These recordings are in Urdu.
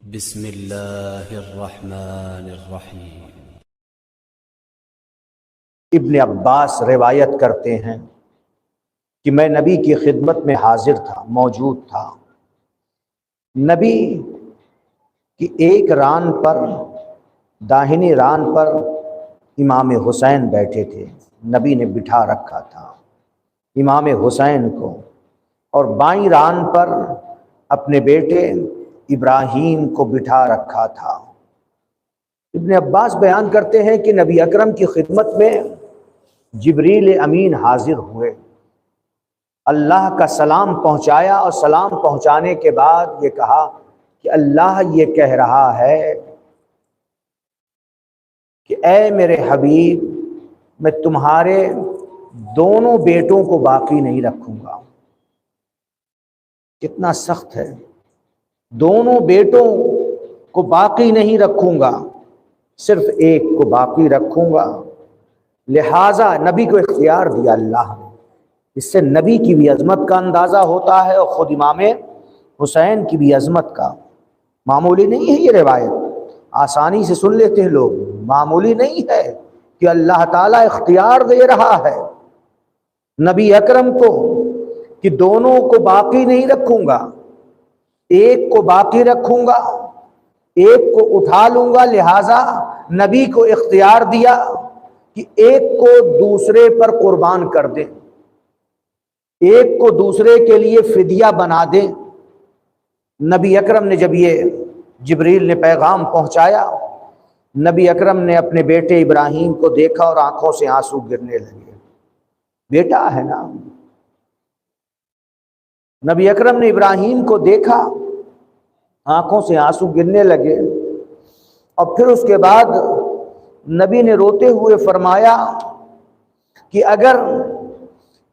بسم اللہ الرحمن الرحیم۔ ابن عباس روایت کرتے ہیں کہ میں نبی کی خدمت میں حاضر تھا، موجود تھا۔ نبی کی ایک ران پر، داہنی ران پر امام حسین بیٹھے تھے، نبی نے بٹھا رکھا تھا امام حسین کو، اور بائیں ران پر اپنے بیٹے ابراہیم کو بٹھا رکھا تھا۔ ابن عباس بیان کرتے ہیں کہ نبی اکرم کی خدمت میں جبریل امین حاضر ہوئے، اللہ کا سلام پہنچایا، اور سلام پہنچانے کے بعد یہ کہا کہ اللہ یہ کہہ رہا ہے کہ اے میرے حبیب، میں تمہارے دونوں بیٹوں کو باقی نہیں رکھوں گا۔ کتنا سخت ہے، دونوں بیٹوں کو باقی نہیں رکھوں گا، صرف ایک کو باقی رکھوں گا۔ لہٰذا نبی کو اختیار دیا اللہ نے۔ اس سے نبی کی بھی عظمت کا اندازہ ہوتا ہے، اور خود امام حسین کی بھی عظمت کا۔ معمولی نہیں ہے یہ روایت، آسانی سے سن لیتے ہیں لوگ، معمولی نہیں ہے کہ اللہ تعالیٰ اختیار دے رہا ہے نبی اکرم کو کہ دونوں کو باقی نہیں رکھوں گا، ایک کو باقی رکھوں گا، ایک کو اٹھا لوں گا۔ لہٰذا نبی کو اختیار دیا کہ ایک کو دوسرے پر قربان کر دیں، ایک کو دوسرے کے لیے فدیہ بنا دیں۔ نبی اکرم نے جب یہ جبریل نے پیغام پہنچایا، نبی اکرم نے اپنے بیٹے ابراہیم کو دیکھا اور آنکھوں سے آنسو گرنے لگے۔ بیٹا ہے نا، نبی اکرم نے ابراہیم کو دیکھا، آنکھوں سے آنسو گرنے لگے، اور پھر اس کے بعد نبی نے روتے ہوئے فرمایا کہ اگر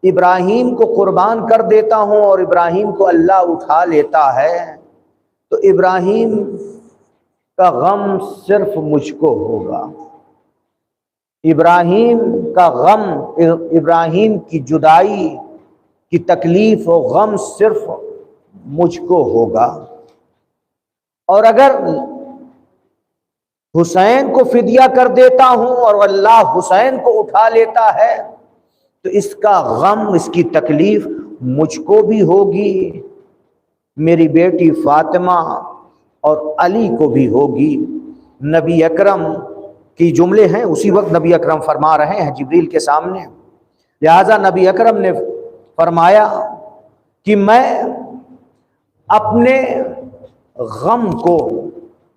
ابراہیم کو قربان کر دیتا ہوں اور ابراہیم کو اللہ اٹھا لیتا ہے تو ابراہیم کا غم صرف مجھ کو ہوگا، ابراہیم کا غم، ابراہیم کی جدائی کی تکلیف و غم صرف مجھ کو ہوگا، اور اگر حسین کو فدیہ کر دیتا ہوں اور اللہ حسین کو اٹھا لیتا ہے تو اس کا غم، اس کی تکلیف مجھ کو بھی ہوگی، میری بیٹی فاطمہ اور علی کو بھی ہوگی۔ نبی اکرم کی جملے ہیں، اسی وقت نبی اکرم فرما رہے ہیں جبریل کے سامنے۔ لہذا نبی اکرم نے فرمایا کہ میں اپنے غم کو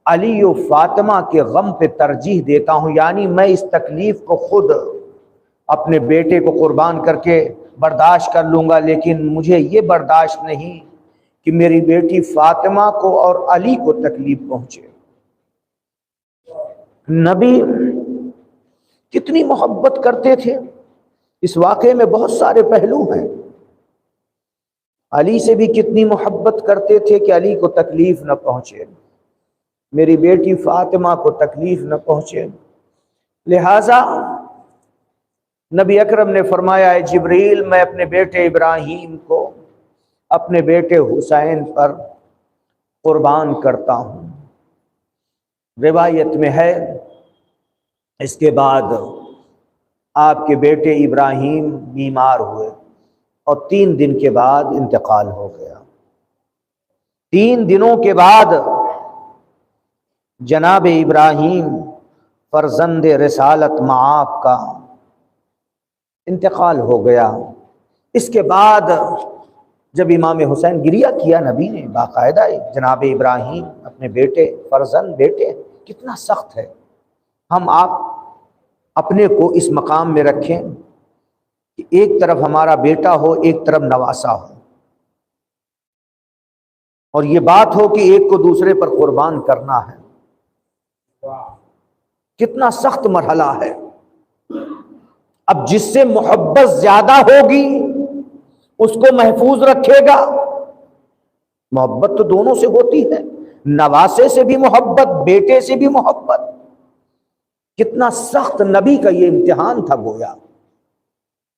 علی و فاطمہ کے غم پہ ترجیح دیتا ہوں، یعنی میں اس تکلیف کو خود اپنے بیٹے کو قربان کر کے برداشت کر لوں گا، لیکن مجھے یہ برداشت نہیں کہ میری بیٹی فاطمہ کو اور علی کو تکلیف پہنچے۔ نبی کتنی محبت کرتے تھے، اس واقعے میں بہت سارے پہلو ہیں۔ علی سے بھی کتنی محبت کرتے تھے کہ علی کو تکلیف نہ پہنچے، میری بیٹی فاطمہ کو تکلیف نہ پہنچے۔ لہذا نبی اکرم نے فرمایا اے جبریل، میں اپنے بیٹے ابراہیم کو اپنے بیٹے حسین پر قربان کرتا ہوں۔ روایت میں ہے اس کے بعد آپ کے بیٹے ابراہیم بیمار ہوئے اور 3 دن کے بعد انتقال ہو گیا۔ 3 دنوں کے بعد جناب ابراہیم فرزند رسالت معاف کا انتقال ہو گیا۔ اس کے بعد جب امام حسین گریہ کیا نبی نے باقاعدہ، جناب ابراہیم اپنے بیٹے، فرزند بیٹے، کتنا سخت ہے۔ ہم آپ اپنے کو اس مقام میں رکھیں کہ ایک طرف ہمارا بیٹا ہو، ایک طرف نواسا ہو، اور یہ بات ہو کہ ایک کو دوسرے پر قربان کرنا ہے۔ کتنا سخت مرحلہ ہے۔ اب جس سے محبت زیادہ ہوگی اس کو محفوظ رکھے گا۔ محبت تو دونوں سے ہوتی ہے، نواسے سے بھی محبت، بیٹے سے بھی محبت۔ کتنا سخت نبی کا یہ امتحان تھا، گویا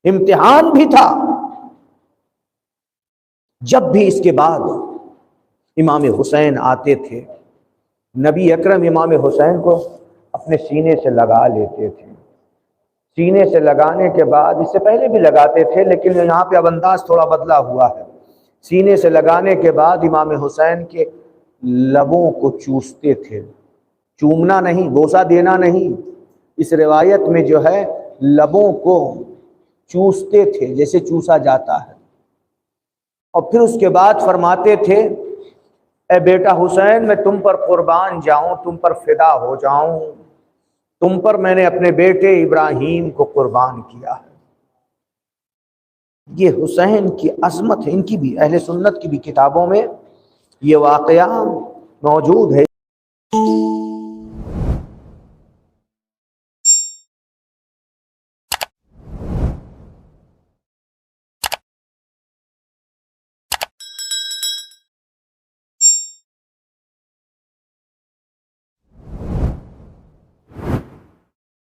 امتحان بھی تھا۔ جب بھی اس کے بعد امام حسین آتے تھے نبی اکرم امام حسین کو اپنے سینے سے لگا لیتے تھے. سینے سے لگانے کے بعد، اس سے پہلے بھی لگاتے تھے لیکن یہاں پہ اب انداز تھوڑا بدلا ہوا ہے. سینے سے لگانے کے بعد امام حسین کے لبوں کو چوستے تھے. چومنا نہیں، بوسہ دینا نہیں، اس روایت میں جو ہے لبوں کو چوستے تھے جیسے چوسا جاتا ہے. اور پھر اس کے بعد فرماتے تھے اے بیٹا حسین، میں تم پر قربان جاؤں، تم پر فدا ہو جاؤں، تم پر میں نے اپنے بیٹے ابراہیم کو قربان کیا ہے. یہ حسین کی عظمت ہے. ان کی بھی، اہل سنت کی بھی کتابوں میں یہ واقعہ موجود ہے.